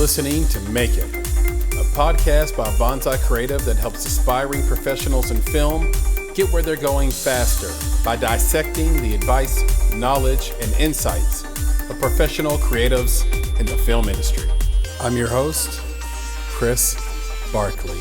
listening to Make It, a podcast by Bonsai Creative that helps aspiring professionals in film get where they're going faster by dissecting the advice, knowledge, and insights of professional creatives in the film industry. I'm your host, Chris Barkley.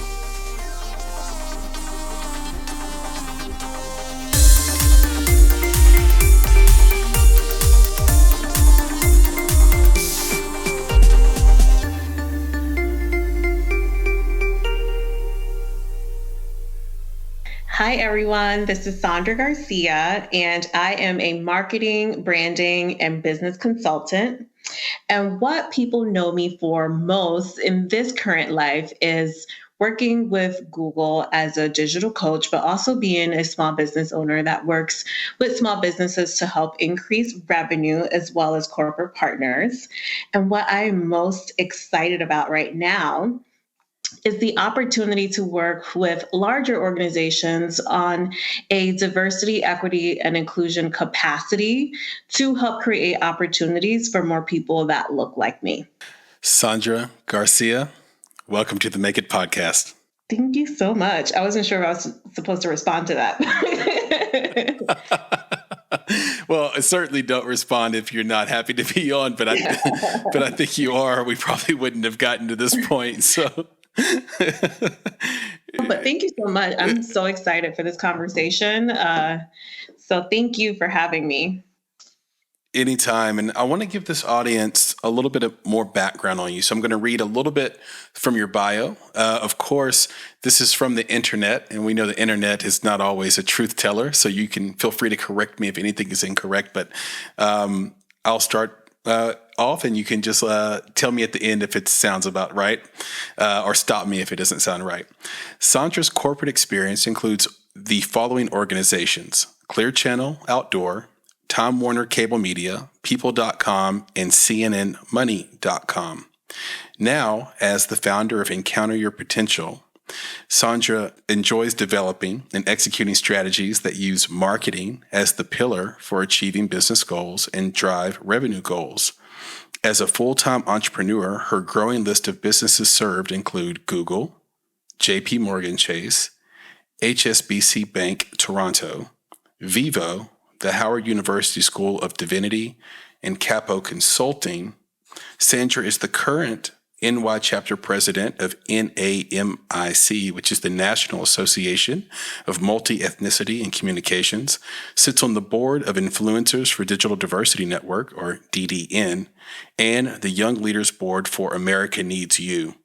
Hi, everyone. This is Sandra Garcia, and I am a marketing, branding, and business consultant. And what people know me for most in this current life is working with Google as a digital coach, but also being a small business owner that works with small businesses to help increase revenue as well as corporate partners. And what I'm most excited about right now is the opportunity to work with larger organizations on a diversity, equity, and inclusion capacity to help create opportunities for more people that look like me. Sandra Garcia, welcome to the Make It podcast. Thank you so much. I wasn't sure if I was supposed to respond to that. Well, I certainly don't respond if you're not happy to be on, but I think you are. We probably wouldn't have gotten to this point. So. But thank you so much. I'm so excited for this conversation. So thank you for having me. Anytime. And I want to give this audience a little bit of more background on you. So I'm going to read a little bit from your bio. Of course, this is from the internet, and we know the internet is not always a truth teller. So you can feel free to correct me if anything is incorrect. But I'll start off, and you can just tell me at the end if it sounds about right, or stop me if it doesn't sound right. Sandra's corporate experience includes the following organizations: Clear Channel Outdoor, Time Warner Cable Media, People.com, and CNNMoney.com. Now, as the founder of Encounter Your Potential, Sandra enjoys developing and executing strategies that use marketing as the pillar for achieving business goals and drive revenue goals. As a full-time entrepreneur, her growing list of businesses served include Google, JP Morgan Chase, HSBC Bank Toronto, Vivo, the Howard University School of Divinity, and Capo Consulting. Sandra is the current NY chapter president of NAMIC, which is the National Association of Multi-Ethnicity and Communications, sits on the board of Influencers for Digital Diversity Network, or DDN, and the Young Leaders Board for America Needs You.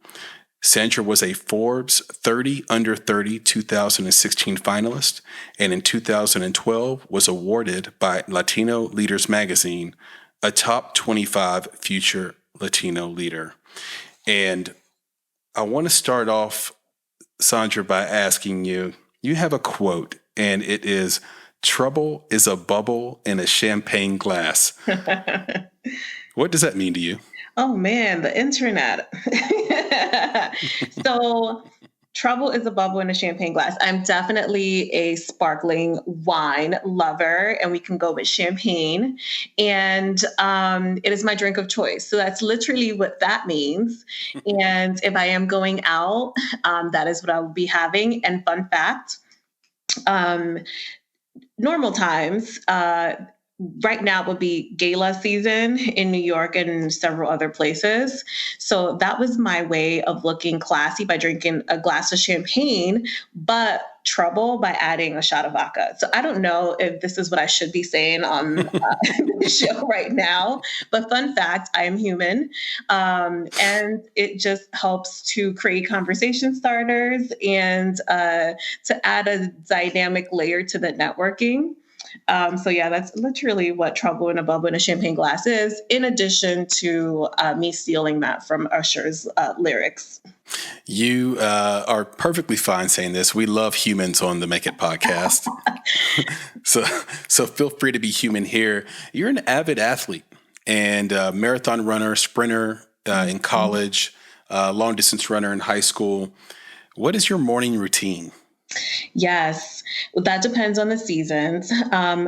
Sandra was a Forbes 30 Under 30 2016 finalist, and in 2012 was awarded by Latino Leaders Magazine a top 25 future Latino leader. And I want to start off, Sandra, by asking you have a quote, and it is, "Trouble is a bubble in a champagne glass." What does that mean to you? Oh, man, the internet. So trouble is a bubble in a champagne glass. I'm definitely a sparkling wine lover, and we can go with champagne. And it is my drink of choice. So that's literally what that means. And if I am going out, that is what I will be having. And fun fact, normal times, right now it would be gala season in New York and several other places. So that was my way of looking classy by drinking a glass of champagne, but trouble by adding a shot of vodka. So I don't know if this is what I should be saying on the show right now, but fun fact, I am human. And it just helps to create conversation starters and to add a dynamic layer to the networking. So yeah, that's literally what trouble in a bubble in a champagne glass is, in addition to me stealing that from Usher's lyrics. You are perfectly fine saying this. We love humans on the Make It podcast. So feel free to be human here. You're an avid athlete and marathon runner, sprinter in college, long distance runner in high school. What is your morning routine? Yes. That depends on the seasons.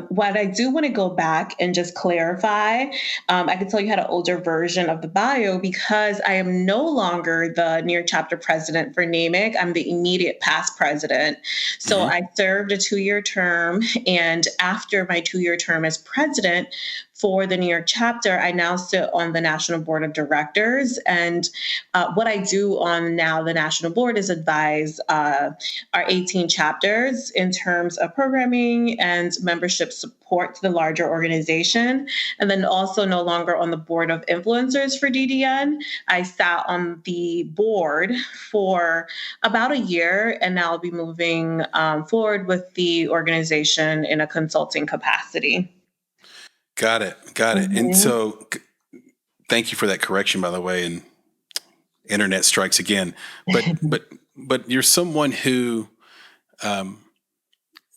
What I do want to go back and just clarify, I can tell you had an older version of the bio because I am no longer the New York chapter president for NAMIC. I'm the immediate past president. So Mm-hmm. I served a 2-year term. And after my 2-year term as president, for the New York chapter, I now sit on the National Board of Directors. And what I do on now the National Board is advise our 18 chapters in terms of programming and membership support to the larger organization. And then also no longer on the board of influencers for DDN. I sat on the board for about a year, and now I'll be moving forward with the organization in a consulting capacity. Got it. Got it. And Mhm. so thank you for that correction, by the way. And internet strikes again. But you're someone who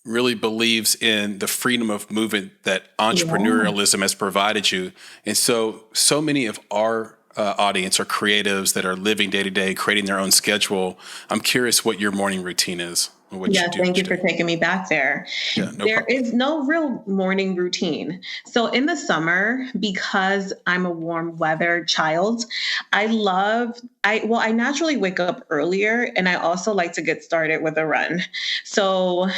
really believes in the freedom of movement that Yeah. entrepreneurialism has provided you. And so many of our audience are creatives that are living day to day, creating their own schedule. I'm curious what your morning routine is and what you Yes, do thank each you for day. taking me back there. Yeah, no There problem. is no real morning routine. So in the summer, because I'm a warm weather child, I naturally wake up earlier and I also like to get started with a run. So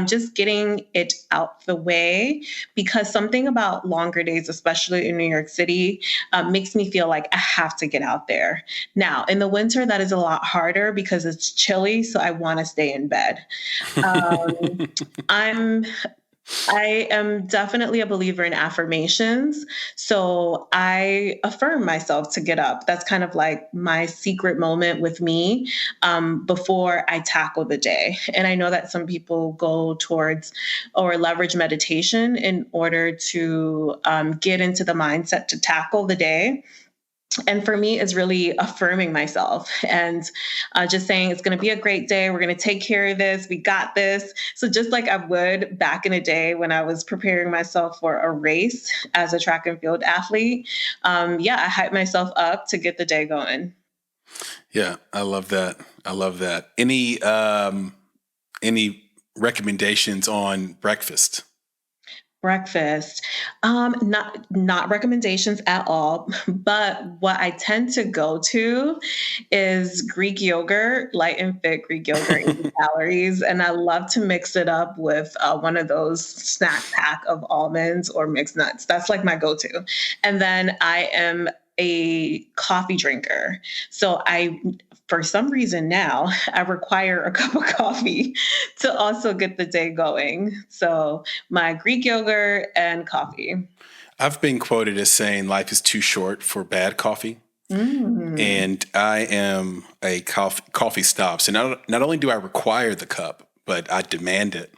just getting it out the way because something about longer days, especially in New York City, makes me feel like I have to get out there. Now, in the winter, that is a lot harder because it's chilly, so I want to stay in bed. Um, I'm I am definitely a believer in affirmations. So I affirm myself to get up. That's kind of like my secret moment with me before I tackle the day. And I know that some people go towards or leverage meditation in order to get into the mindset to tackle the day. And for me, it's really affirming myself and just saying it's going to be a great day. We're going to take care of this. We got this. So just like I would back in the day when I was preparing myself for a race as a track and field athlete, I hype myself up to get the day going. Yeah, I love that. I love that. Any recommendations on breakfast? Breakfast, not recommendations at all. But what I tend to go to is Greek yogurt, light and fit Greek yogurt, 80 calories, and I love to mix it up with one of those snack pack of almonds or mixed nuts. That's like my go-to. And then I am a coffee drinker, so for some reason now, I require a cup of coffee to also get the day going. So my Greek yogurt and coffee. I've been quoted as saying life is too short for bad coffee. Mm. And I am a coffee snob. So not only do I require the cup, but I demand it.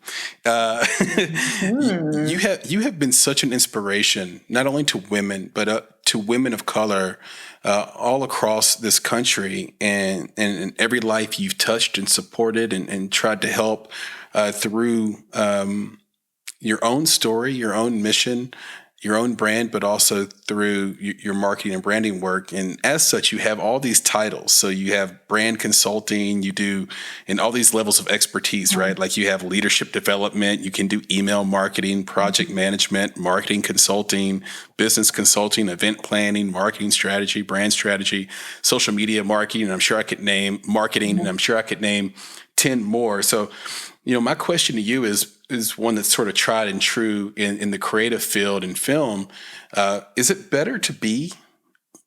Uh, Mm. you have been such an inspiration, not only to women, but to women of color all across this country, and in every life you've touched and supported and tried to help through your own story, your own mission, your own brand, but also through your marketing and branding work. And as such, you have all these titles. So you have brand consulting, you do, and all these levels of expertise, right? Like you have leadership development, you can do email marketing, project management, marketing consulting, business consulting, event planning, marketing strategy, brand strategy, social media marketing. And I'm sure I could name marketing, and I'm sure I could name 10 more. So, my question to you is one that's sort of tried and true in the creative field in film. Is it better to be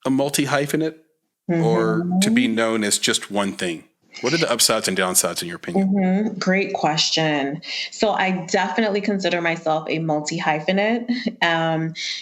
a multi-hyphenate or to be Mhm. known as just one thing? What are the upsides and downsides in your opinion? Great question. So I definitely consider myself a multi hyphenate.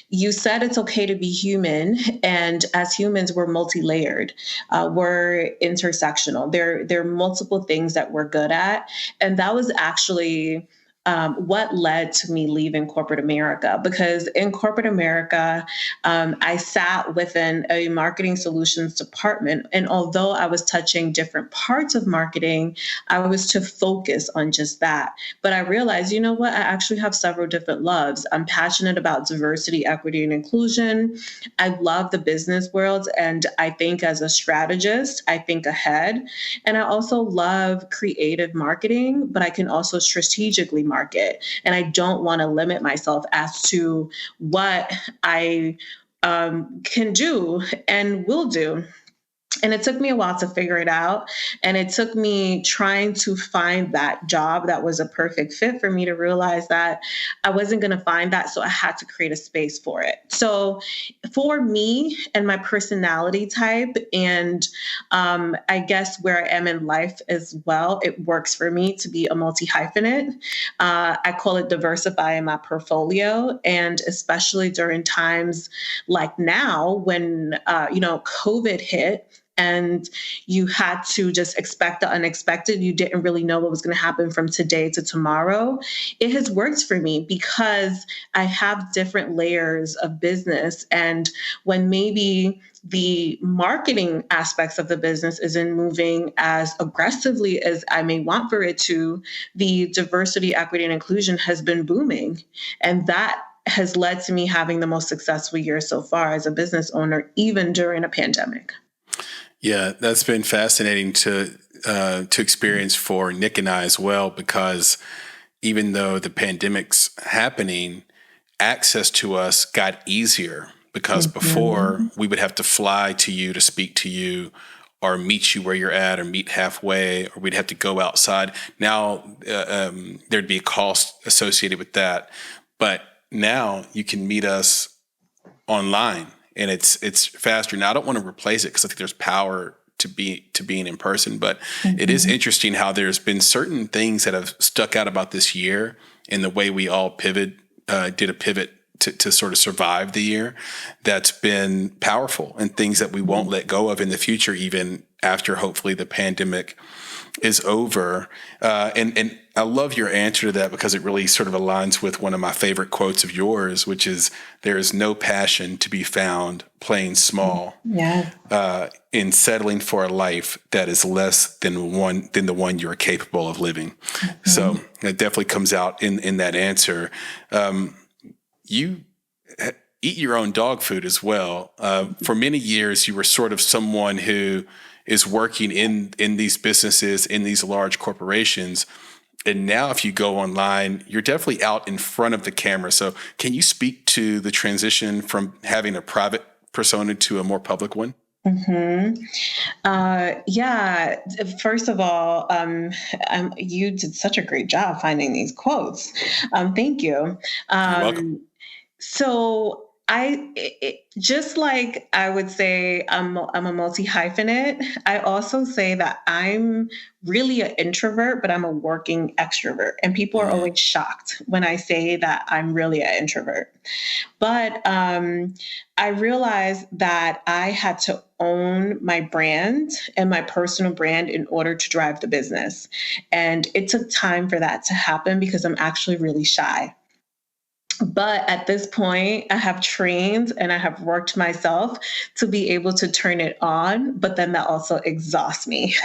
You said it's okay to be human, and as humans, we're multi layered. We're intersectional. There are multiple things that we're good at, and that was actually what led to me leaving corporate America. Because in corporate America, I sat within a marketing solutions department. And although I was touching different parts of marketing, I was to focus on just that. But I realized, you know what? I actually have several different loves. I'm passionate about diversity, equity, and inclusion. I love the business world. And I think as a strategist, I think ahead. And I also love creative marketing, but I can also strategically market. And I don't want to limit myself as to what I can do and will do. And it took me a while to figure it out. And it took me trying to find that job that was a perfect fit for me to realize that I wasn't going to find that. So I had to create a space for it. So for me and my personality type, and I guess where I am in life as well, it works for me to be a multi-hyphenate. I call it diversifying my portfolio. And especially during times like now when, COVID hit, and you had to just expect the unexpected. You didn't really know what was going to happen from today to tomorrow. It has worked for me because I have different layers of business. And when maybe the marketing aspects of the business isn't moving as aggressively as I may want for it to, the diversity, equity, and inclusion has been booming. And that has led to me having the most successful year so far as a business owner, even during a pandemic. Yeah, that's been fascinating to experience for Nick and I as well, because even though the pandemic's happening, access to us got easier because before we would have to fly to you to speak to you or meet you where you're at or meet halfway, or we'd have to go outside. Now there'd be a cost associated with that. But now you can meet us online. And it's faster. Now, I don't want to replace it because I think there's power to being in person, but it is interesting how there's been certain things that have stuck out about this year and the way we all did a pivot to sort of survive the year. That's been powerful, and things that we won't let go of in the future, even after hopefully the pandemic is over. And I love your answer to that because it really sort of aligns with one of my favorite quotes of yours, which is, there is no passion to be found playing small in settling for a life that is less than the one you're capable of living. So it definitely comes out in that answer. You eat your own dog food as well. For many years, you were sort of someone who is working in these businesses, in these large corporations. And now if you go online, you're definitely out in front of the camera. So can you speak to the transition from having a private persona to a more public one? Yeah. First of all, you did such a great job finding these quotes. Thank you. You're welcome. So just like I would say I'm a multi-hyphenate, I also say that I'm really an introvert, but I'm a working extrovert. And people are always shocked when I say that I'm really an introvert. But I realized that I had to own my brand and my personal brand in order to drive the business. And it took time for that to happen because I'm actually really shy. But at this point, I have trained and I have worked myself to be able to turn it on, but then that also exhausts me.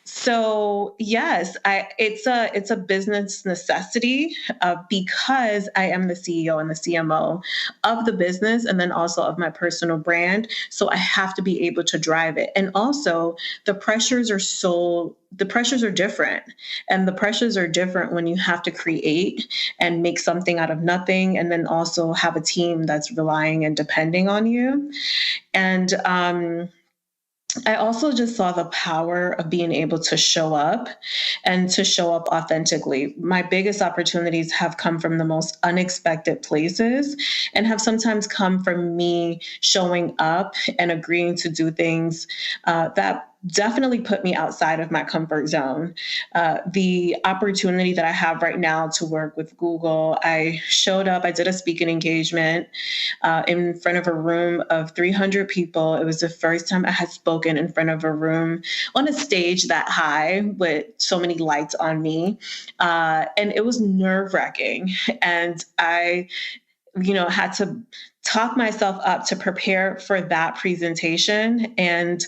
So yes, it's a business necessity because I am the CEO and the CMO of the business, and then also of my personal brand. So I have to be able to drive it. And also the pressures are different. And the pressures are different when you have to create and make something out of nothing, and then also have a team that's relying and depending on you. And I also just saw the power of being able to show up and to show up authentically. My biggest opportunities have come from the most unexpected places and have sometimes come from me showing up and agreeing to do things that definitely put me outside of my comfort zone. The opportunity that I have right now to work with Google, I showed up, I did a speaking engagement in front of a room of 300 people. It was the first time I had spoken in front of a room on a stage that high with so many lights on me. And it was nerve wracking. And I had to talk myself up to prepare for that presentation. And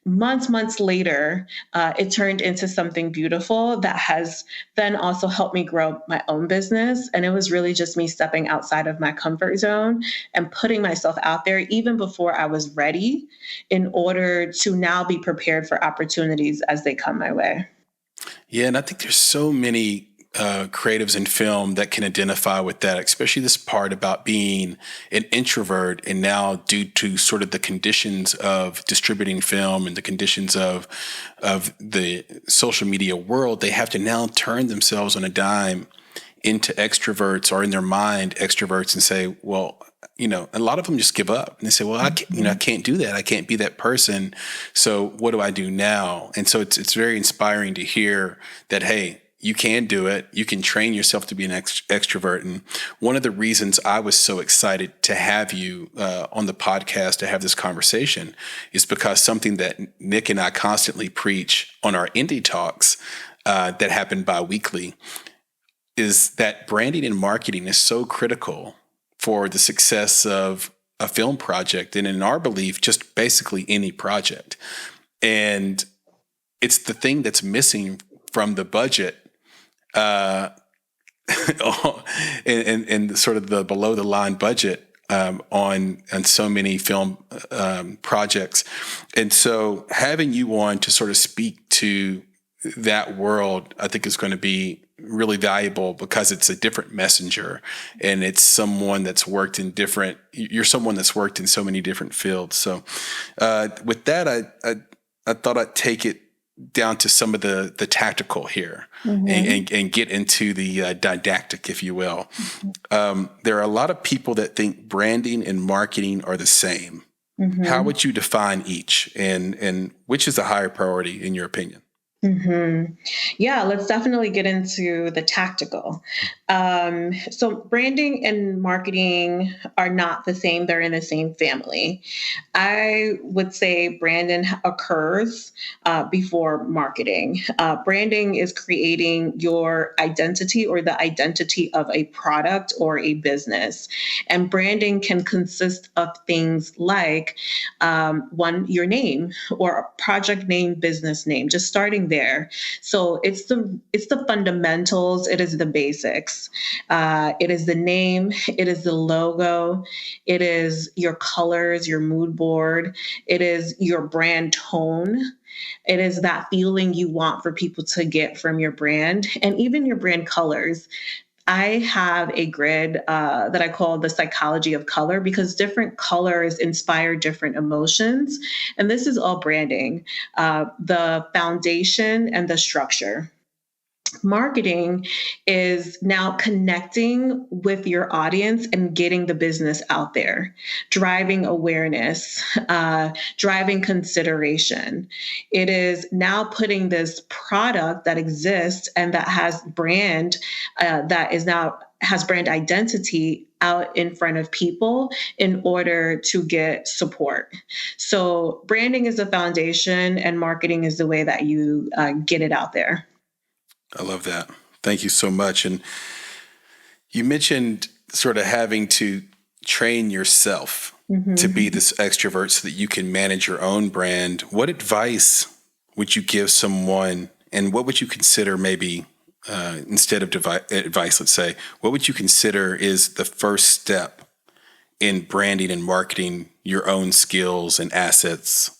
months later, it turned into something beautiful that has then also helped me grow my own business. And it was really just me stepping outside of my comfort zone and putting myself out there even before I was ready in order to now be prepared for opportunities as they come my way. Yeah, and I think there's so many creatives in film that can identify with that, especially this part about being an introvert. And now, due to sort of the conditions of distributing film and the conditions of the social media world, they have to now turn themselves on a dime into extroverts, or in their mind extroverts, and say, well, a lot of them just give up and they say, well, I can't do that. I can't be that person. So what do I do now? And so it's very inspiring to hear that, hey, you can do it. You can train yourself to be an extrovert. And one of the reasons I was so excited to have you on the podcast, to have this conversation, is because something that Nick and I constantly preach on our indie talks that happen bi-weekly is that branding and marketing is so critical for the success of a film project. And in our belief, just basically any project. And it's the thing that's missing from the budget and sort of the below the line budget on so many film projects. And so having you on to sort of speak to that world, I think is going to be really valuable, because it's a different messenger, and it's someone that's worked in you're someone that's worked in so many different fields. So with that, I thought I'd take it down to some of the tactical here, and get into the didactic, if you will. There are a lot of people that think branding and marketing are the same. How would you define each, and which is a higher priority in your opinion? Yeah, let's definitely get into the tactical. So branding and marketing are not the same. They're in the same family. I would say branding occurs before marketing. Branding is creating your identity or the identity of a product or a business. And branding can consist of things like your name, or project name, business name, just starting there. So it's the fundamentals. It is the basics. It is the name. It is the logo. It is your colors, your mood board. It is your brand tone. It is that feeling you want for people to get from your brand, and even your brand colors. I have a grid that I call the psychology of color, because different colors inspire different emotions. And this is all branding, the foundation and the structure. Marketing is now connecting with your audience and getting the business out there, driving awareness, driving consideration. It is now putting this product that exists and that has brand, has brand identity out in front of people in order to get support. So branding is the foundation, and marketing is the way that you get it out there. I love that. Thank you so much. And you mentioned sort of having to train yourself to be this extrovert so that you can manage your own brand. What advice would you give someone, and what would you consider maybe instead of advice, let's say, what would you consider is the first step in branding and marketing your own skills and assets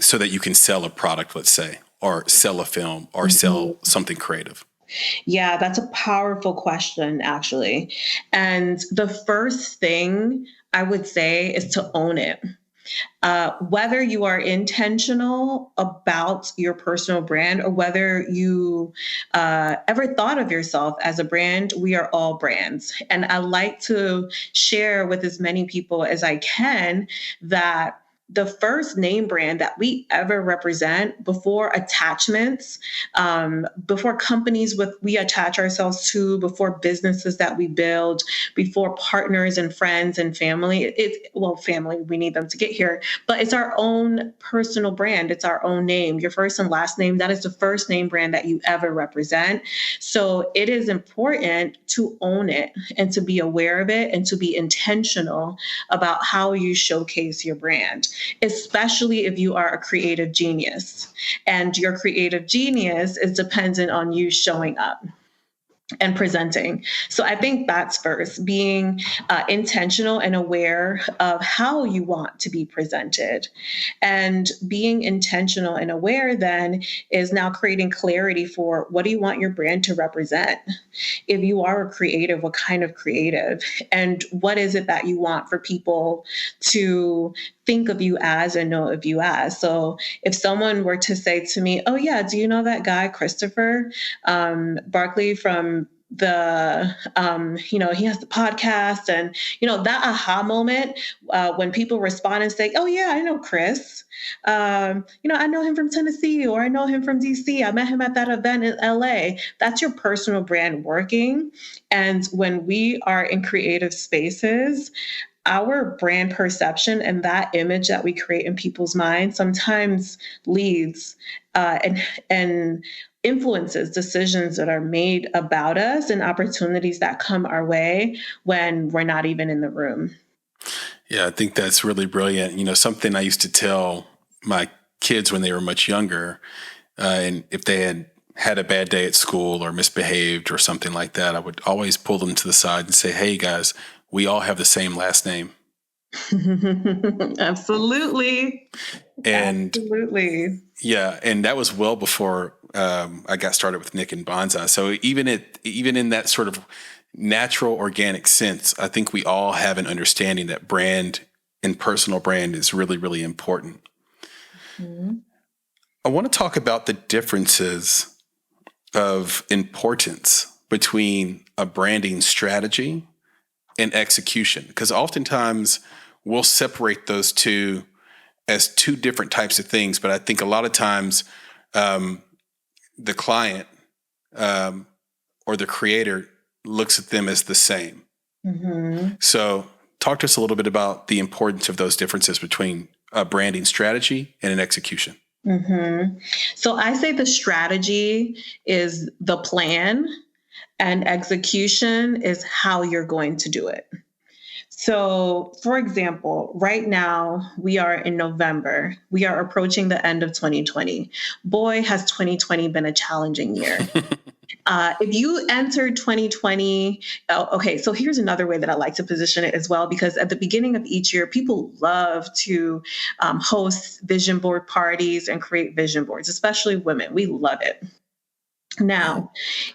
so that you can sell a product, let's say, or sell a film, or sell something creative? Yeah, that's a powerful question, actually. And the first thing I would say is to own it. Whether you are intentional about your personal brand, or whether you ever thought of yourself as a brand, we are all brands. And I like to share with as many people as I can that the first name brand that we ever represent before attachments, before companies we attach ourselves to, before businesses that we build, before partners and friends and family. Family, we need them to get here, but it's our own personal brand. It's our own name, your first and last name. That is the first name brand that you ever represent. So it is important to own it and to be aware of it and to be intentional about how you showcase your brand, especially if you are a creative genius and your creative genius is dependent on you showing up and presenting. So I think that's first, being intentional and aware of how you want to be presented. And being intentional and aware then is now creating clarity for what do you want your brand to represent? If you are a creative, what kind of creative? And what is it that you want for people to think of you as and know of you as? So if someone were to say to me, oh yeah, do you know that guy, Christopher Barkley from he has the podcast, and, that aha moment when people respond and say, oh yeah, I know Chris, I know him from Tennessee, or I know him from DC. I met him at that event in LA. That's your personal brand working. And when we are in creative spaces, our brand perception and that image that we create in people's minds sometimes leads and influences decisions that are made about us and opportunities that come our way when we're not even in the room. Yeah, I think that's really brilliant. Something I used to tell my kids when they were much younger, and if they had a bad day at school or misbehaved or something like that, I would always pull them to the side and say, hey guys, we all have the same last name. Absolutely. And absolutely. Yeah. And that was well before I got started with Nick and Bonsai. So even in that sort of natural, organic sense, I think we all have an understanding that brand and personal brand is really, really important. Mm-hmm. I want to talk about the differences of importance between a branding strategy and execution, because oftentimes we'll separate those two as two different types of things. But I think a lot of times the client or the creator looks at them as the same. Mm-hmm. So talk to us a little bit about the importance of those differences between a branding strategy and an execution. Mm-hmm. So I say the strategy is the plan and execution is how you're going to do it. So, for example, right now we are in November. We are approaching the end of 2020. Boy, has 2020 been a challenging year. If you entered 2020, okay, so here's another way that I like to position it as well, because at the beginning of each year, people love to host vision board parties and create vision boards, especially women. We love it. Now,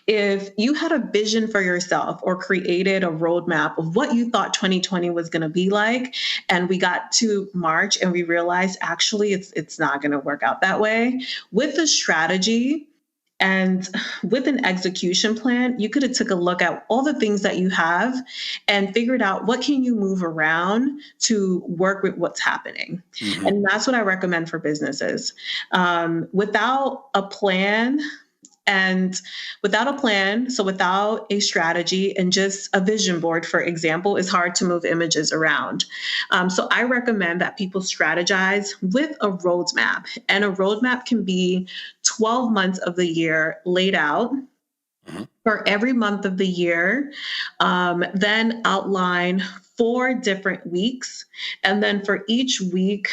if you had a vision for yourself or created a roadmap of what you thought 2020 was going to be like, and we got to March and we realized actually it's not going to work out that way, with the strategy and with an execution plan, you could have took a look at all the things that you have and figured out what can you move around to work with what's happening. Mm-hmm. And that's what I recommend for businesses. Without a plan, so without a strategy and just a vision board, for example, it's hard to move images around. So I recommend that people strategize with a roadmap, and a roadmap can be 12 months of the year laid out. Mm-hmm. For every month of the year, then outline 4 different weeks. And then for each week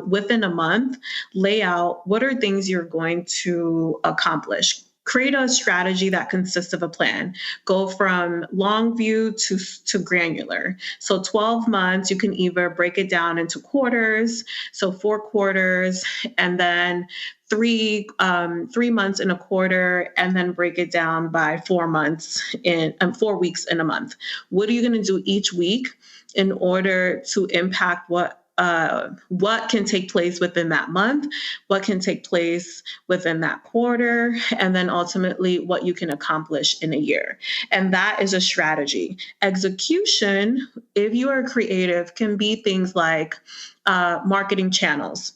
within a month, lay out what are things you're going to accomplish. Create a strategy that consists of a plan. Go from long view to granular. So 12 months, you can either break it down into quarters, so 4 quarters, and then 3 months in a quarter, and then break it down by 4 months in 4 weeks in a month. What are you going to do each week in order to impact what what can take place within that month, what can take place within that quarter, and then ultimately what you can accomplish in a year. And that is a strategy. Execution, if you are creative, can be things like marketing channels.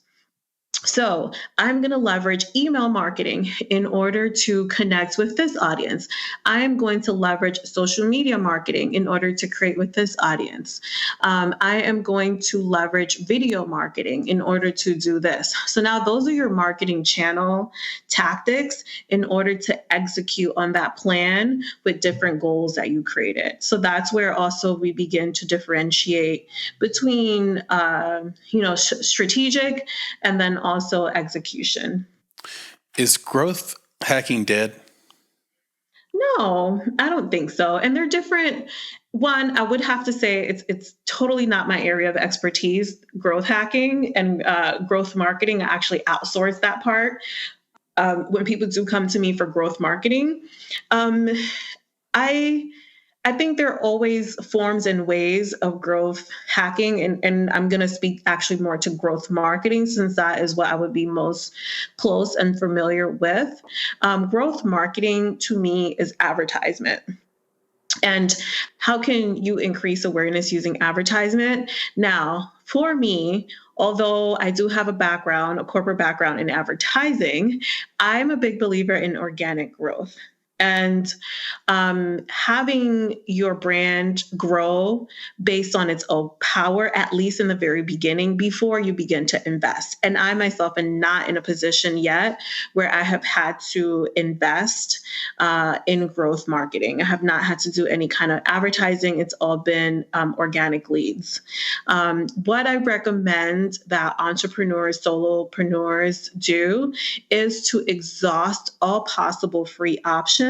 So I'm going to leverage email marketing in order to connect with this audience. I am going to leverage social media marketing in order to create with this audience. I am going to leverage video marketing in order to do this. So now those are your marketing channel tactics in order to execute on that plan with different goals that you created. So that's where also we begin to differentiate between, strategic and then also execution. Is growth hacking dead? No, I don't think so. And they're different. One, I would have to say it's totally not my area of expertise, growth hacking and growth marketing. I actually outsource that part. When people do come to me for growth marketing, I think there are always forms and ways of growth hacking, and I'm going to speak actually more to growth marketing since that is what I would be most close and familiar with. Growth marketing to me is advertisement. And how can you increase awareness using advertisement? Now, for me, although I do have a corporate background in advertising, I'm a big believer in organic growth. And having your brand grow based on its own power, at least in the very beginning, before you begin to invest. And I myself am not in a position yet where I have had to invest in growth marketing. I have not had to do any kind of advertising. It's all been organic leads. What I recommend that entrepreneurs, solopreneurs do is to exhaust all possible free options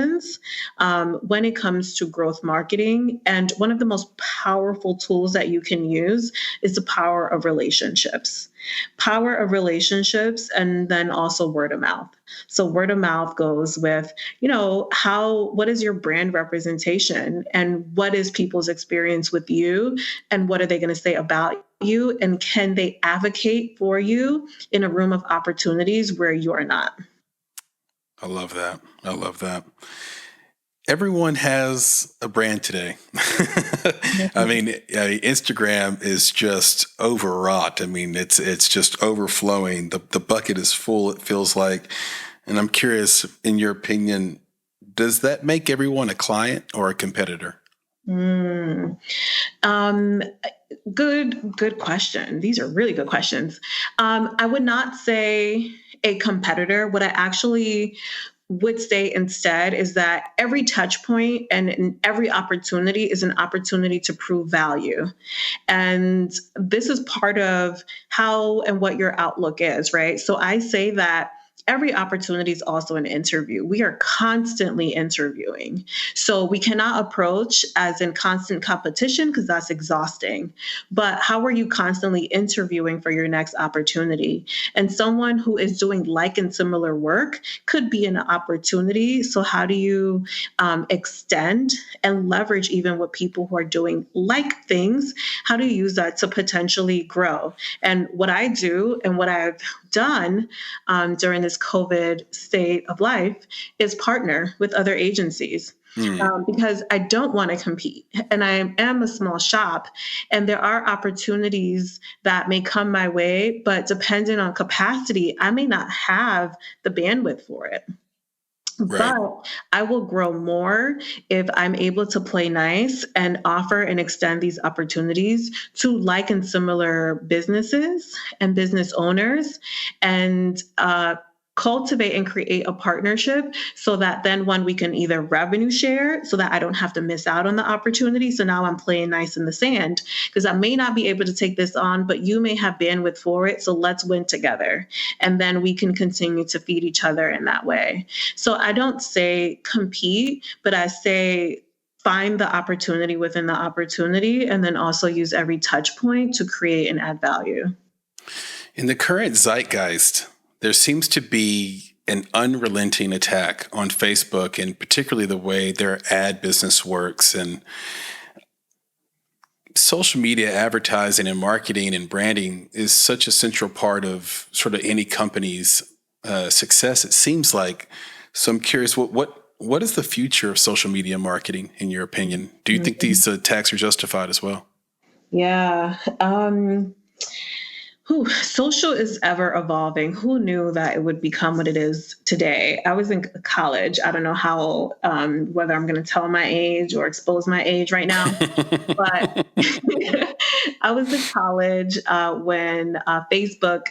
when it comes to growth marketing. And one of the most powerful tools that you can use is the power of relationships. Power of relationships, and then also word of mouth. So word of mouth goes with, what is your brand representation and what is people's experience with you and what are they going to say about you and can they advocate for you in a room of opportunities where you are not? I love that. I love that. Everyone has a brand today. I mean, Instagram is just overwrought. I mean, it's just overflowing. The bucket is full, it feels like. And I'm curious, in your opinion, does that make everyone a client or a competitor? Good question. These are really good questions. I would not say a competitor. What I actually would say instead is that every touch point and every opportunity is an opportunity to prove value. And this is part of how and what your outlook is, right? So I say that every opportunity is also an interview. We are constantly interviewing. So we cannot approach as in constant competition because that's exhausting. But how are you constantly interviewing for your next opportunity? And someone who is doing like and similar work could be an opportunity. So how do you extend and leverage even with people who are doing like things? How do you use that to potentially grow? And what I do and what I've done during this COVID state of life is partner with other agencies. Because I don't want to compete and I am a small shop and there are opportunities that may come my way, but depending on capacity, I may not have the bandwidth for it. Right. But I will grow more if I'm able to play nice and offer and extend these opportunities to like and similar businesses and business owners and cultivate and create a partnership so that then we can either revenue share so that I don't have to miss out on the opportunity. So now I'm playing nice in the sand because I may not be able to take this on, but you may have bandwidth for it. So let's win together. And then we can continue to feed each other in that way. So I don't say compete, but I say find the opportunity within the opportunity and then also use every touch point to create and add value. In the current zeitgeist, there seems to be an unrelenting attack on Facebook and particularly the way their ad business works. And social media advertising and marketing and branding is such a central part of sort of any company's success, it seems like. So I'm curious, what is the future of social media marketing, in your opinion? Do you think these attacks are justified as well? Yeah. Social is ever evolving. Who knew that it would become what it is today? I was in college. I don't know how, whether I'm going to tell my age or expose my age right now, but I was in college when Facebook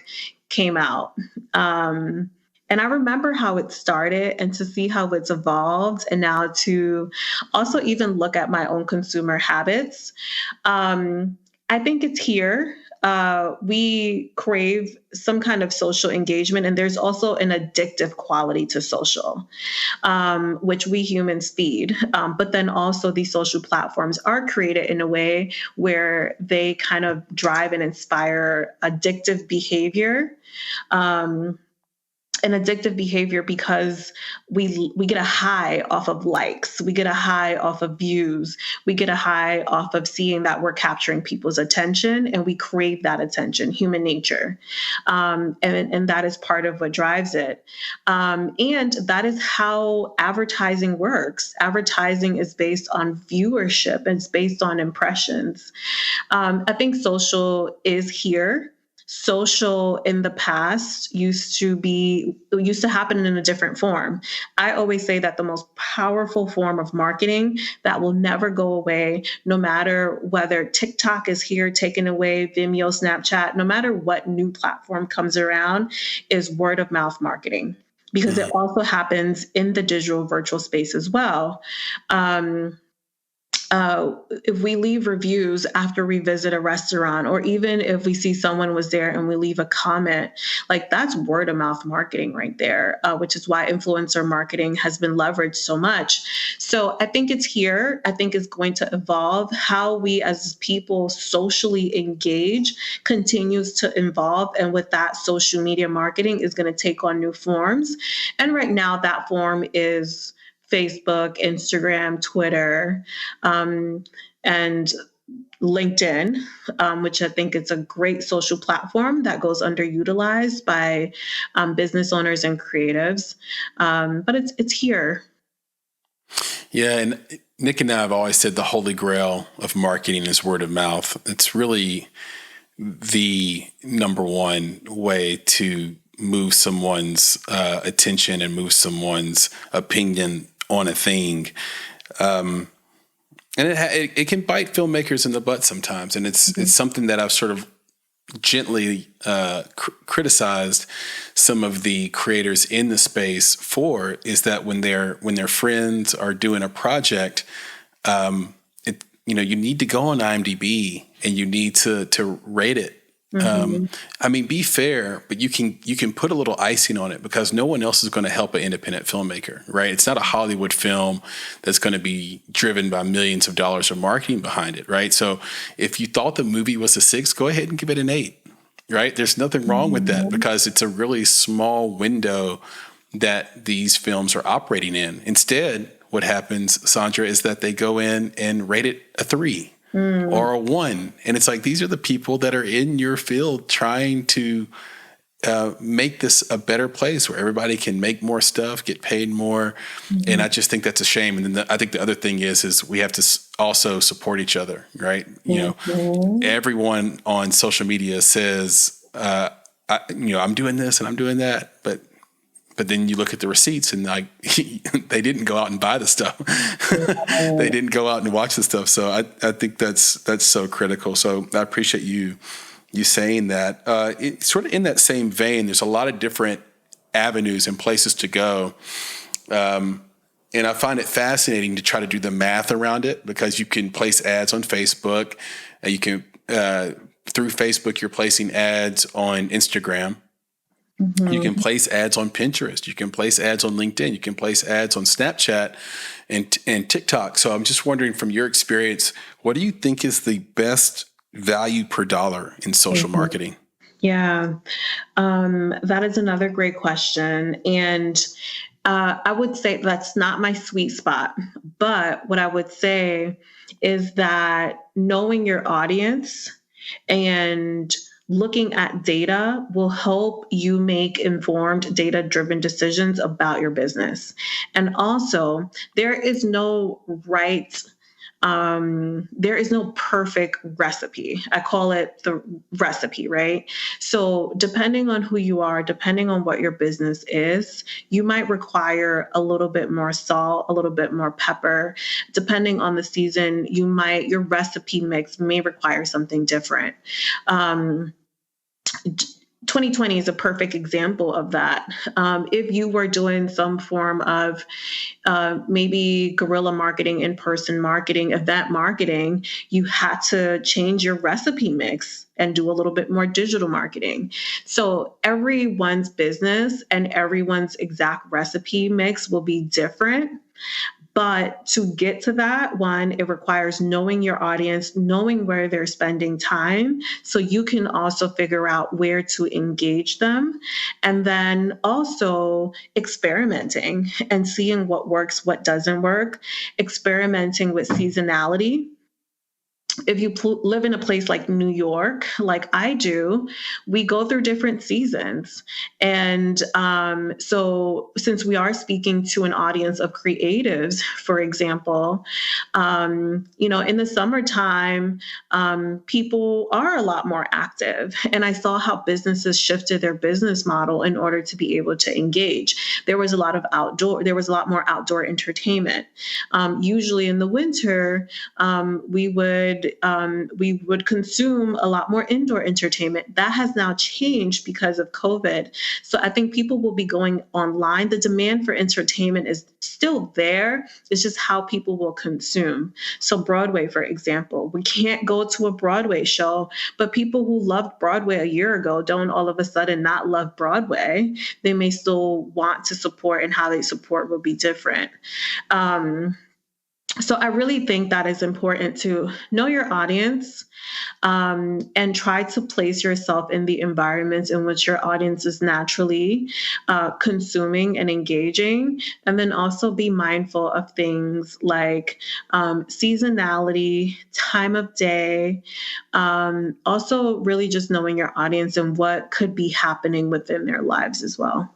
came out. And I remember how it started and to see how it's evolved, and now to also even look at my own consumer habits. I think it's here. We crave some kind of social engagement, and there's also an addictive quality to social, which we humans feed. But then also these social platforms are created in a way where they kind of drive and inspire addictive behavior. An addictive behavior because we get a high off of likes, we get a high off of views, we get a high off of seeing that we're capturing people's attention, and we crave that attention, human nature, and that is part of what drives it, and that is how advertising works. Advertising is based on viewership, it's based on impressions. I think social is here. Social in the past used to happen in a different form. I always say that the most powerful form of marketing that will never go away, no matter whether TikTok is here, taken away, Vimeo, Snapchat, no matter what new platform comes around, is word of mouth marketing, because it also happens in the digital virtual space as well. If we leave reviews after we visit a restaurant, or even if we see someone was there and we leave a comment, like that's word of mouth marketing right there, which is why influencer marketing has been leveraged so much. So I think it's here. I think it's going to evolve. How we as people socially engage continues to evolve. And with that, social media marketing is going to take on new forms. And right now that form is Facebook, Instagram, Twitter, and LinkedIn, which I think is a great social platform that goes underutilized by business owners and creatives. But it's here. Yeah, and Nick and I have always said the holy grail of marketing is word of mouth. It's really the number one way to move someone's attention and move someone's opinion on a thing. And it can bite filmmakers in the butt sometimes. And it's something that I've sort of gently criticized some of the creators in the space for, is that when their friends are doing a project, you need to go on IMDb and you need to rate it. Be fair, but you can put a little icing on it, because no one else is going to help an independent filmmaker, right? It's not a Hollywood film that's going to be driven by millions of dollars of marketing behind it, right? So if you thought the movie was a 6, go ahead and give it an 8, right? There's nothing wrong with that, because it's a really small window that these films are operating in. Instead, what happens, Sandra, is that they go in and rate it a 3. Or a 1. And it's like, these are the people that are in your field trying to make this a better place where everybody can make more stuff, get paid more. And I just think that's a shame. And then I think the other thing is we have to also support each other, right? Everyone on social media says, I'm doing this and I'm doing that, but then you look at the receipts and they didn't go out and buy the stuff. They didn't go out and watch the stuff. So I think that's so critical. So I appreciate you saying that. Sort of in that same vein, there's a lot of different avenues and places to go. And I find it fascinating to try to do the math around it, because you can place ads on Facebook, and you can, through Facebook, you're placing ads on Instagram. You can place ads on Pinterest. You can place ads on LinkedIn. You can place ads on Snapchat and TikTok. So I'm just wondering, from your experience, what do you think is the best value per dollar in social marketing? Yeah, that is another great question. And I would say that's not my sweet spot. But what I would say is that knowing your audience and looking at data will help you make informed, data driven decisions about your business. And also, there is no right there is no perfect recipe. I call it the recipe, right? So, depending on who you are, depending on what your business is, you might require a little bit more salt, a little bit more pepper. Depending on the season, your recipe mix may require something different. Um, 2020 is a perfect example of that. If you were doing some form of maybe guerrilla marketing, in-person marketing, event marketing, you had to change your recipe mix and do a little bit more digital marketing. So everyone's business and everyone's exact recipe mix will be different. But to get to that one, it requires knowing your audience, knowing where they're spending time, so you can also figure out where to engage them. And then also experimenting and seeing what works, what doesn't work, experimenting with seasonality. If you live in a place like New York, like I do, we go through different seasons. And so, since we are speaking to an audience of creatives, for example, in the summertime, people are a lot more active. And I saw how businesses shifted their business model in order to be able to engage. There was a lot more outdoor entertainment. Usually in the winter, we would consume a lot more indoor entertainment. That has now changed because of COVID. So I think people will be going online. The demand for entertainment is still there. It's just how people will consume. So Broadway, for example, we can't go to a Broadway show, but people who loved Broadway a year ago don't all of a sudden not love Broadway. They may still want to support, and how they support will be different. So I really think that it's important to know your audience, and try to place yourself in the environments in which your audience is naturally consuming and engaging. And then also be mindful of things like seasonality, time of day, also really just knowing your audience and what could be happening within their lives as well.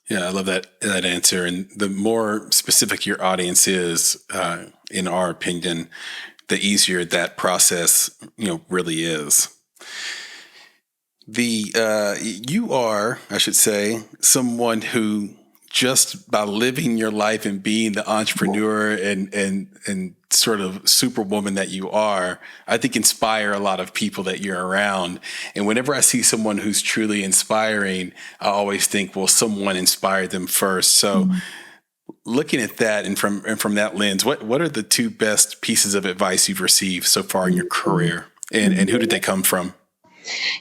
Yeah, I love that answer. And the more specific your audience is, in our opinion, the easier that process, really is. You are, I should say, someone who, just by living your life and being the entrepreneur and sort of superwoman that you are, I think inspire a lot of people that you're around. And whenever I see someone who's truly inspiring, I always think, well, someone inspired them first. So looking at that and from that lens, what are the two best pieces of advice you've received so far in your career? And who did they come from?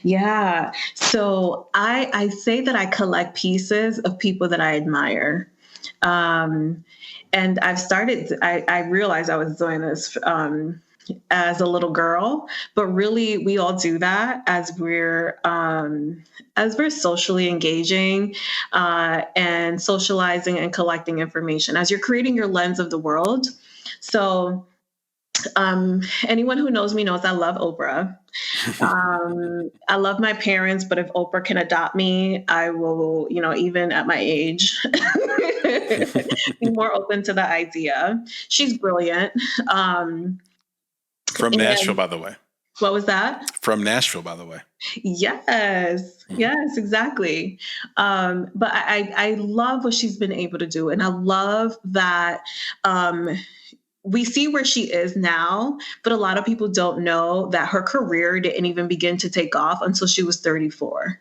Yeah. So I say that I collect pieces of people that I admire. And I realized I was doing this as a little girl, but really we all do that as we're socially engaging and socializing and collecting information, as you're creating your lens of the world. So anyone who knows me knows I love Oprah. I love my parents, but if Oprah can adopt me, I will, even at my age, be more open to the idea. She's brilliant. From Nashville, by the way. What was that? From Nashville, by the way. Yes. Yes, exactly. But I love what she's been able to do. And I love that we see where she is now, but a lot of people don't know that her career didn't even begin to take off until she was 34.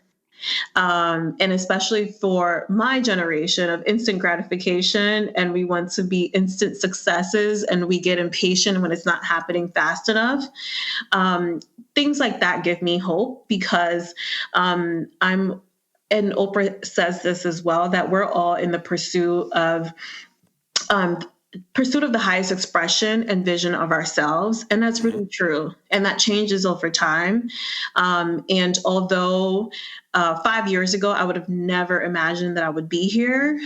And especially for my generation of instant gratification, and we want to be instant successes, and we get impatient when it's not happening fast enough. Things like that give me hope, because and Oprah says this as well, that we're all in the pursuit of pursuit of the highest expression and vision of ourselves. And that's Mhm. really true. And that changes over time. And although 5 years ago, I would have never imagined that I would be here,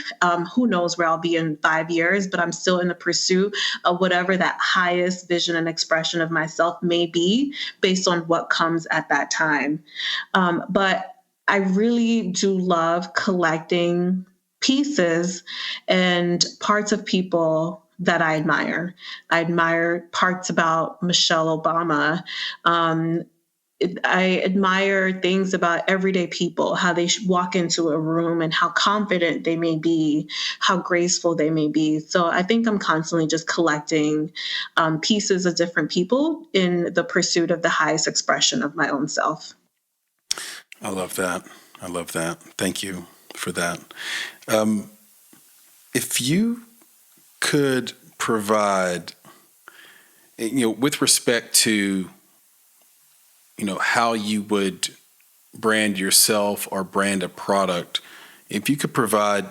who knows where I'll be in 5 years, but I'm still in the pursuit of whatever that highest vision and expression of myself may be based on what comes at that time. But I really do love collecting pieces and parts of people that I admire. I admire parts about Michelle Obama. Um, I admire things about everyday people, how they walk into a room and how confident they may be, how graceful they may be. So I think I'm constantly just collecting pieces of different people in the pursuit of the highest expression of my own self. I love that. I love that. Thank you for that. Um, if you could provide, with respect to, how you would brand yourself or brand a product, if you could provide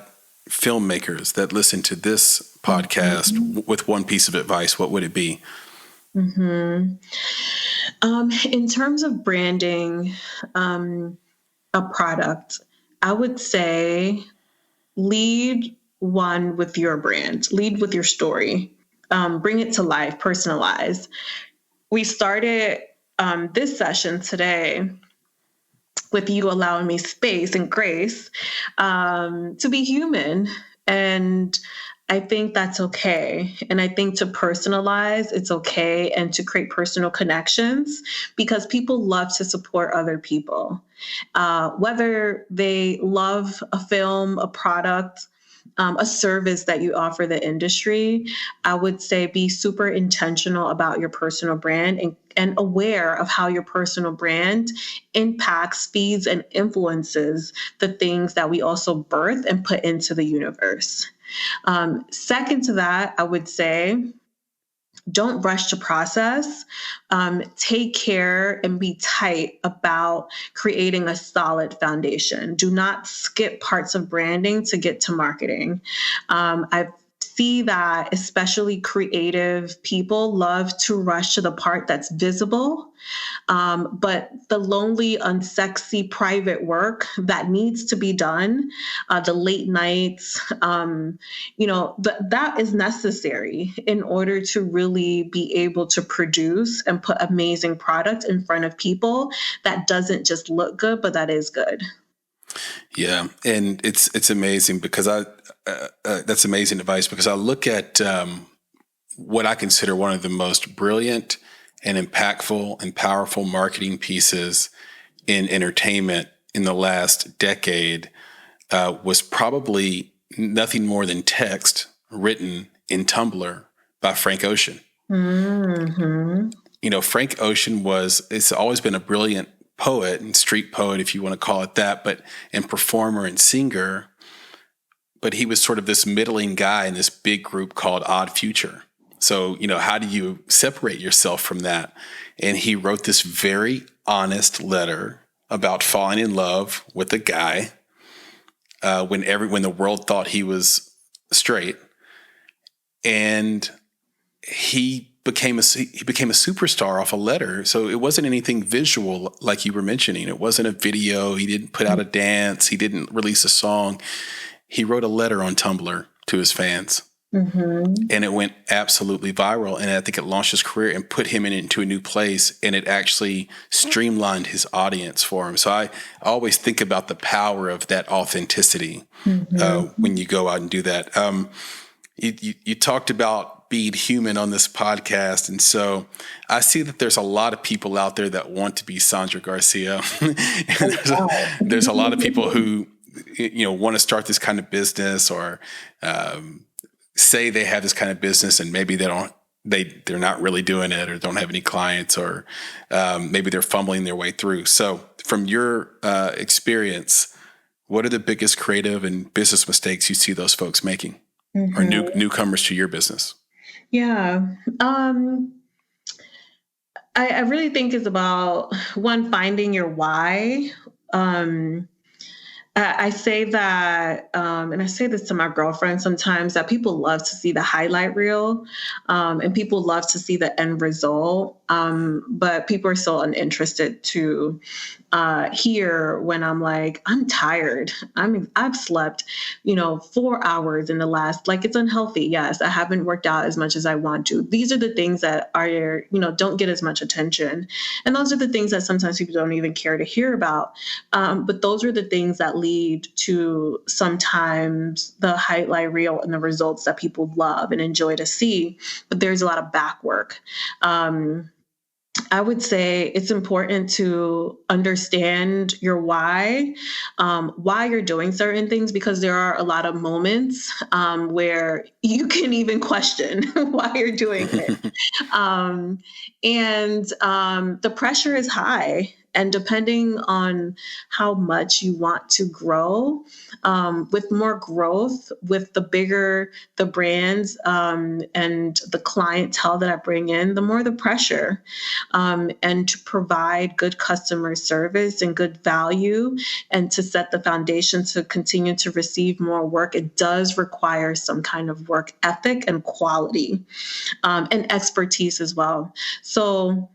filmmakers that listen to this podcast with one piece of advice, what would it be? Mm-hmm. In terms of branding a product, I would say lead one with your brand, lead with your story, bring it to life, personalize. We started this session today with you allowing me space and grace to be human. And I think that's okay. And I think to personalize, it's okay, and to create personal connections because people love to support other people. Whether they love a film, a product, a service that you offer the industry, I would say be super intentional about your personal brand and aware of how your personal brand impacts, feeds, and influences the things that we also birth and put into the universe. Second to that, I would say don't rush to process. Take care and be tight about creating a solid foundation. Do not skip parts of branding to get to marketing. I see that especially creative people love to rush to the part that's visible. But the lonely, unsexy, private work that needs to be done, the late nights, that is necessary in order to really be able to produce and put amazing product in front of people that doesn't just look good, but that is good. Yeah, and it's amazing because that's amazing advice because I look at what I consider one of the most brilliant and impactful and powerful marketing pieces in entertainment in the last decade was probably nothing more than text written in Tumblr by Frank Ocean. Mm-hmm. Frank Ocean it's always been a brilliant poet and street poet, if you want to call it that, and performer and singer. But he was sort of this middling guy in this big group called Odd Future. So, how do you separate yourself from that? And he wrote this very honest letter about falling in love with a guy when the world thought he was straight, and he became a superstar off a letter. So it wasn't anything visual like you were mentioning. It wasn't a video. He didn't put out a dance. He didn't release a song. He wrote a letter on Tumblr to his fans. Mm-hmm. And it went absolutely viral. And I think it launched his career and put him into a new place. And it actually streamlined his audience for him. So I always think about the power of that authenticity when you go out and do that. You talked about being human on this podcast. And so I see that there's a lot of people out there that want to be Sandra Garcia. And there's a lot of people who, want to start this kind of business or say they have this kind of business and maybe they're not really doing it or don't have any clients or maybe they're fumbling their way through. So from your experience, what are the biggest creative and business mistakes you see those folks making or newcomers to your business? Yeah. I really think it's about one, finding your why. I say that, and I say this to my girlfriend sometimes, that people love to see the highlight reel, and people love to see the end result. But people are so uninterested to hear when I'm like, I'm tired. I've slept, 4 hours in the last, like, it's unhealthy. Yes, I haven't worked out as much as I want to. These are the things that are, don't get as much attention. And those are the things that sometimes people don't even care to hear about. But those are the things that lead to sometimes the highlight reel and the results that people love and enjoy to see. But there's a lot of back work. I would say it's important to understand your why you're doing certain things, because there are a lot of moments where you can even question why you're doing it. And the pressure is high. And depending on how much you want to grow, with more growth, with the bigger the brands and the clientele that I bring in, the more the pressure. And to provide good customer service and good value, and to set the foundation to continue to receive more work, it does require some kind of work ethic and quality, and expertise as well. So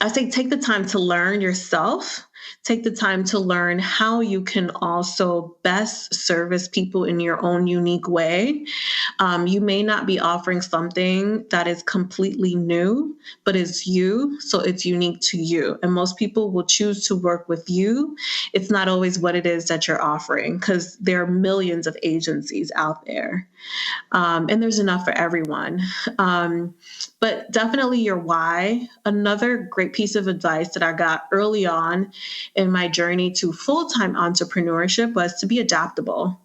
I say take the time to learn yourself. Take the time to learn how you can also best service people in your own unique way. You may not be offering something that is completely new, but it's you, so it's unique to you. And most people will choose to work with you. It's not always what it is that you're offering, because there are millions of agencies out there. And there's enough for everyone. But definitely your why. Another great piece of advice that I got early on in my journey to full-time entrepreneurship was to be adaptable.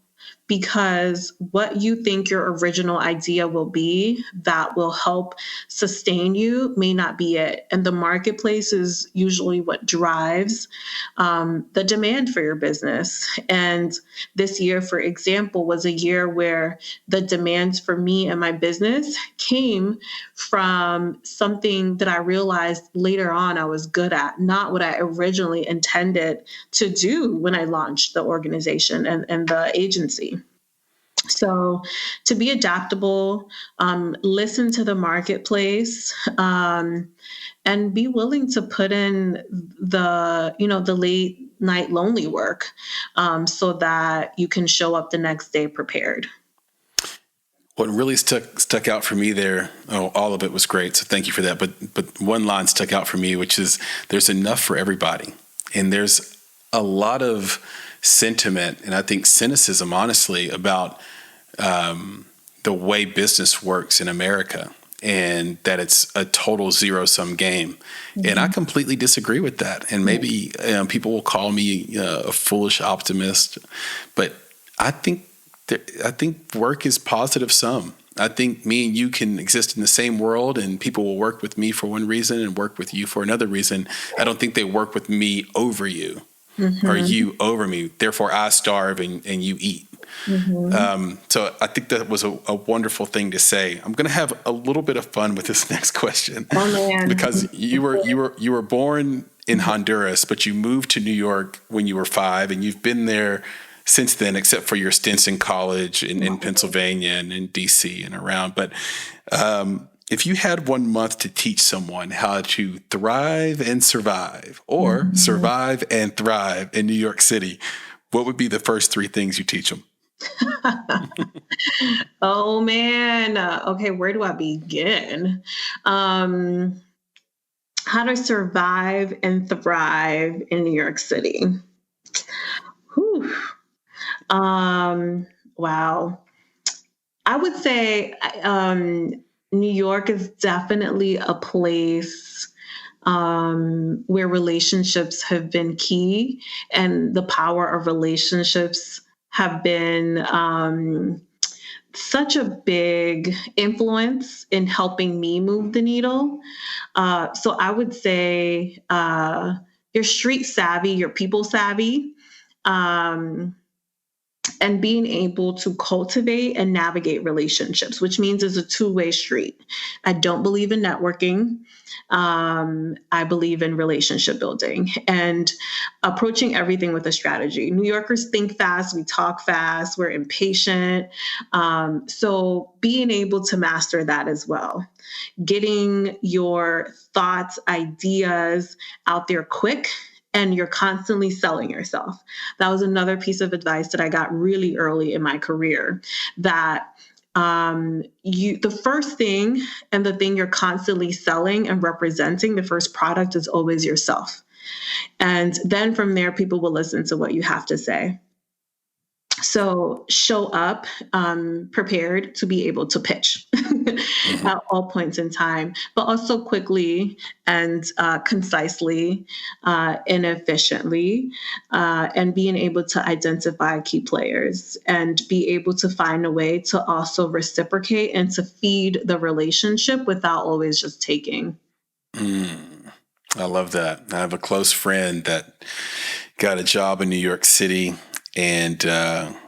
Because what you think your original idea will be that will help sustain you may not be it. And the marketplace is usually what drives the demand for your business. And this year, for example, was a year where the demands for me and my business came from something that I realized later on I was good at, not what I originally intended to do when I launched the organization and the agency. So to be adaptable, listen to the marketplace, and be willing to put in the late night lonely work, so that you can show up the next day prepared. What really stuck out for me there, all of it was great, so thank you for that. But one line stuck out for me, which is there's enough for everybody. And there's a lot of sentiment, and I think cynicism, honestly, about the way business works in America, and that it's a total zero-sum game. Mm-hmm. And I completely disagree with that. And maybe people will call me a foolish optimist, but I think work is positive sum. I think me and you can exist in the same world, and people will work with me for one reason and work with you for another reason. I don't think they work with me over you. Mm-hmm. Or you over me. Therefore, I starve and you eat. Mm-hmm. So I think that was a wonderful thing to say. I'm going to have a little bit of fun with this next question, because you were born in Honduras, but you moved to New York when you were 5, and you've been there since then, except for your stints in college in Pennsylvania and in DC and around. But if you had 1 month to teach someone how to thrive and survive, or survive and thrive in New York City, what would be the first 3 things you teach them? Oh, man. Okay, where do I begin? How to survive and thrive in New York City. Whew. Wow. I would say New York is definitely a place where relationships have been key, and the power of relationships have been such a big influence in helping me move the needle. So I would say you're street savvy, you're people savvy. and being able to cultivate and navigate relationships, which means it's a two-way street. I don't believe in networking. I believe in relationship building and approaching everything with a strategy. New Yorkers think fast, we talk fast, we're impatient. So being able to master that as well, getting your thoughts, ideas out there quick, and you're constantly selling yourself. That was another piece of advice that I got really early in my career, that the first thing and the thing you're constantly selling and representing, the first product is always yourself. And then from there, people will listen to what you have to say. So show up prepared to be able to pitch at all points in time, but also quickly and concisely and efficiently, and being able to identify key players and be able to find a way to also reciprocate and to feed the relationship without always just taking. I love that. I have a close friend that got a job in New York City, and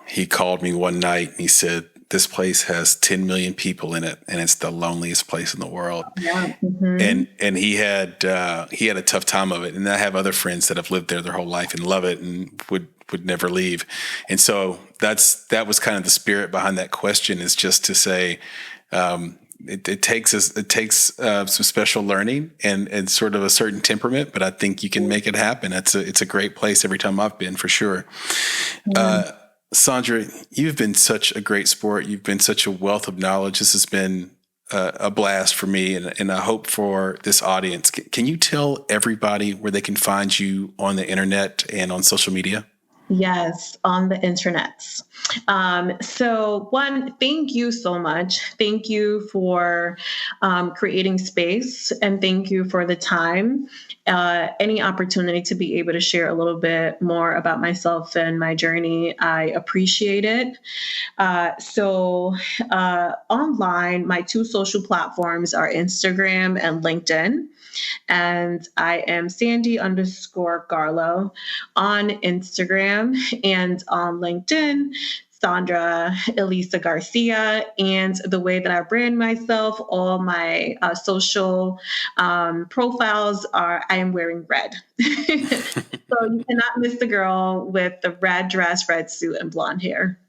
he called me one night and he said, this place has 10 million people in it, and it's the loneliest place in the world. Yeah. Mm-hmm. And he had a tough time of it. And I have other friends that have lived there their whole life and love it and would never leave. And so that was kind of the spirit behind that question, is just to say, it takes some special learning and sort of a certain temperament, but I think you can make it happen. It's a great place every time I've been, for sure. Mm-hmm. Sandra, you've been such a great sport. You've been such a wealth of knowledge. This has been a blast for me, and I hope for this audience. Can you tell everybody where they can find you on the internet and on social media? Yes, on the internets. So one, thank you so much. Thank you for creating space, and thank you for the time. Any opportunity to be able to share a little bit more about myself and my journey, I appreciate it. So online, my two social platforms are Instagram and LinkedIn. And I am Sandy_Garlow on Instagram, and on LinkedIn, Sandra Elisa Garcia. And the way that I brand myself, all my social profiles are, I am wearing red. So you cannot miss the girl with the red dress, red suit, and blonde hair.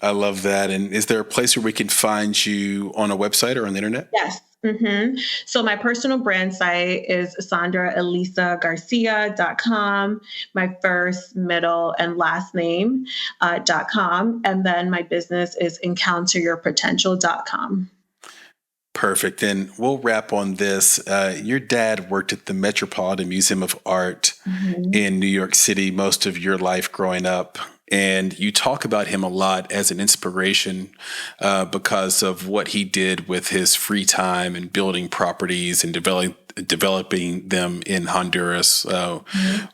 I love that. And is there a place where we can find you on a website or on the internet? Yes. Mm-hmm. So my personal brand site is sandraelisagarcia.com, my first, middle, and last name .com. And then my business is encounteryourpotential.com. Perfect. And we'll wrap on this. Your dad worked at the Metropolitan Museum of Art in New York City most of your life growing up. And you talk about him a lot as an inspiration because of what he did with his free time and building properties and developing them in Honduras,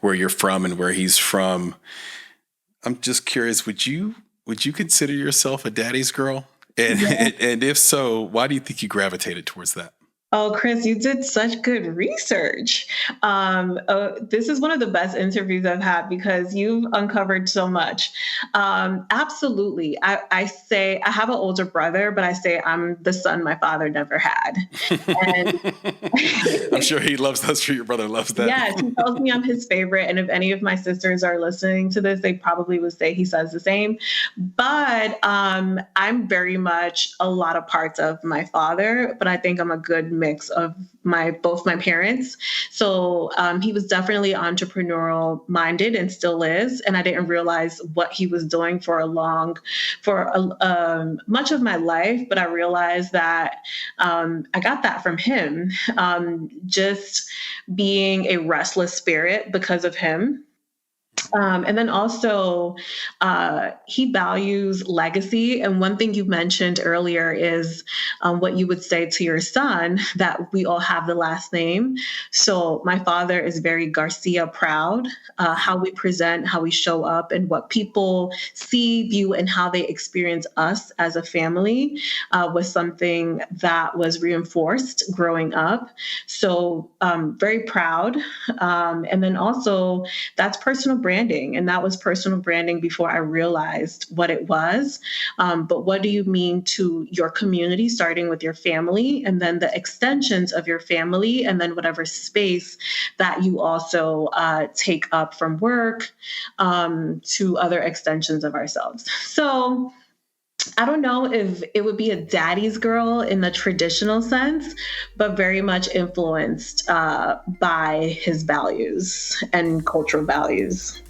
where you're from and where he's from. I'm just curious, would you consider yourself a daddy's girl? And if so, why do you think you gravitated towards that? Oh, Chris, you did such good research. This is one of the best interviews I've had because you've uncovered so much. Absolutely. I say I have an older brother, but I say I'm the son my father never had. And I'm sure he loves that. I'm sure your brother loves that. Yes, he tells me I'm his favorite. And if any of my sisters are listening to this, they probably would say he says the same. But I'm very much a lot of parts of my father, but I think I'm a good mix of both my parents. So he was definitely entrepreneurial minded and still is. And I didn't realize what he was doing for much of my life. But I realized that I got that from him, just being a restless spirit because of him. And then also, he values legacy. And one thing you mentioned earlier is what you would say to your son, that we all have the last name. So my father is very Garcia proud. How we present, how we show up, and what people see, view, and how they experience us as a family was something that was reinforced growing up. So very proud. And then also, that's personal branding, and that was personal branding before I realized what it was. But what do you mean to your community, starting with your family, and then the extensions of your family, and then whatever space that you also take up from work to other extensions of ourselves. So I don't know if it would be a daddy's girl in the traditional sense, but very much influenced by his values and cultural values.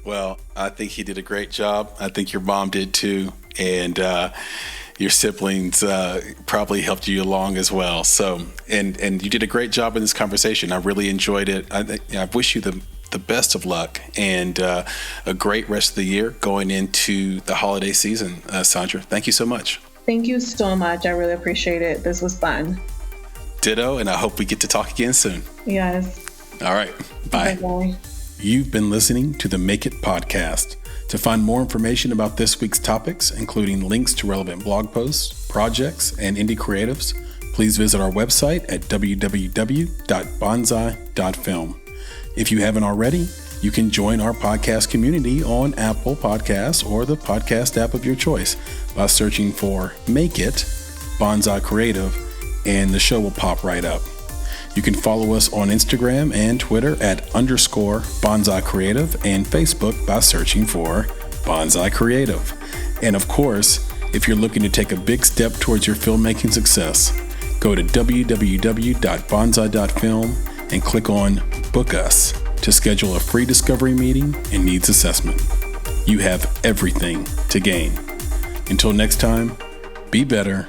Well, I think he did a great job. I think your mom did too. And your siblings probably helped you along as well. So, and you did a great job in this conversation. I really enjoyed it. I wish you the best of luck and a great rest of the year going into the holiday season. Sandra, thank you so much. Thank you so much. I really appreciate it. This was fun. Ditto, and I hope we get to talk again soon. Yes. All right. Bye. Bye-bye. You've been listening to the Make It podcast. To find more information about this week's topics, including links to relevant blog posts, projects, and indie creatives, please visit our website at www.bonsai.film. If you haven't already, you can join our podcast community on Apple Podcasts or the podcast app of your choice by searching for Make It Bonsai Creative, and the show will pop right up. You can follow us on Instagram and Twitter at _Bonsai Creative and Facebook by searching for Bonsai Creative. And of course, if you're looking to take a big step towards your filmmaking success, go to www.bonsai.film and click on Book Us to schedule a free discovery meeting and needs assessment. You have everything to gain. Until next time, be better,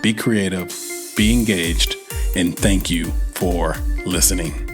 be creative, be engaged, and thank you for listening.